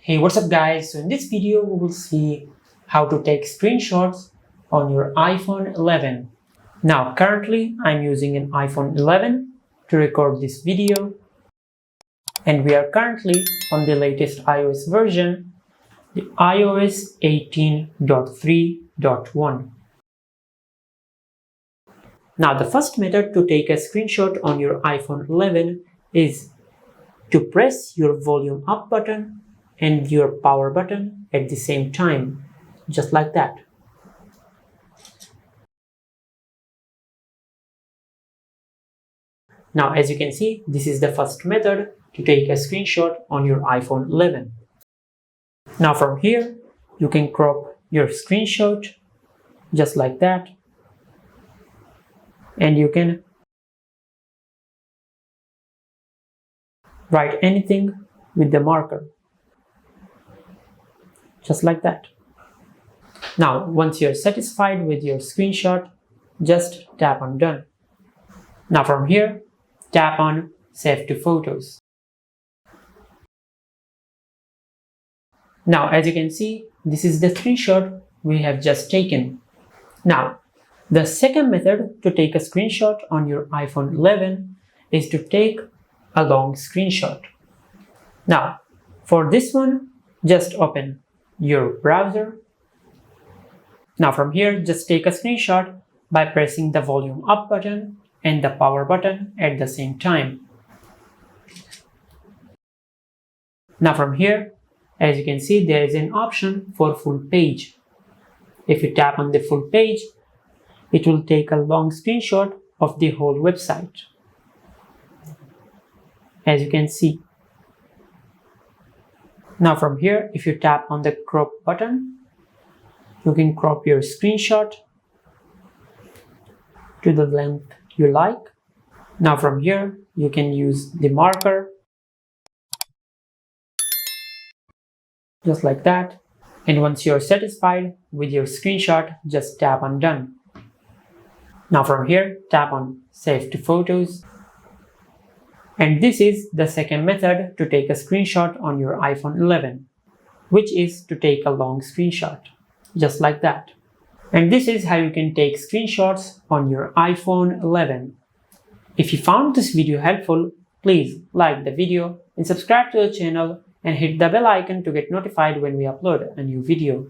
Hey, what's up guys? So in this video we will see how to take screenshots on your iPhone 11. Now currently I'm using an iPhone 11 to record this video, and we are currently on the latest iOS version, the iOS 18.3.1. Now the first method to take a screenshot on your iPhone 11 is to press your volume up button and your power button at the same time, just like that. Now as you can see, this is the first method to take a screenshot on your iPhone 11. Now from here, you can crop your screenshot just like that, and you can write anything with the marker, just like that. Now once you're satisfied with your screenshot, just tap on done. Now from here, tap on save to photos. Now as you can see, this is the screenshot we have just taken. Now the second method to take a screenshot on your iPhone 11 is to take a long screenshot. Now for this one, just open your browser. Now from here, just take a screenshot by pressing the volume up button and the power button at the same time. Now from here, as you can see, there is an option for full page. If you tap on the full page, it will take a long screenshot of the whole website, as you can see. Now from here, if you tap on the crop button, you can crop your screenshot to the length you like. Now from here, you can use the marker, just like that. And once you're satisfied with your screenshot, just tap on done. Now from here, tap on save to photos. And this is the second method to take a screenshot on your iPhone 11, which is to take a long screenshot, just like that. And this is how you can take screenshots on your iPhone 11. If you found this video helpful, please like the video and subscribe to the channel and hit the bell icon to get notified when we upload a new video.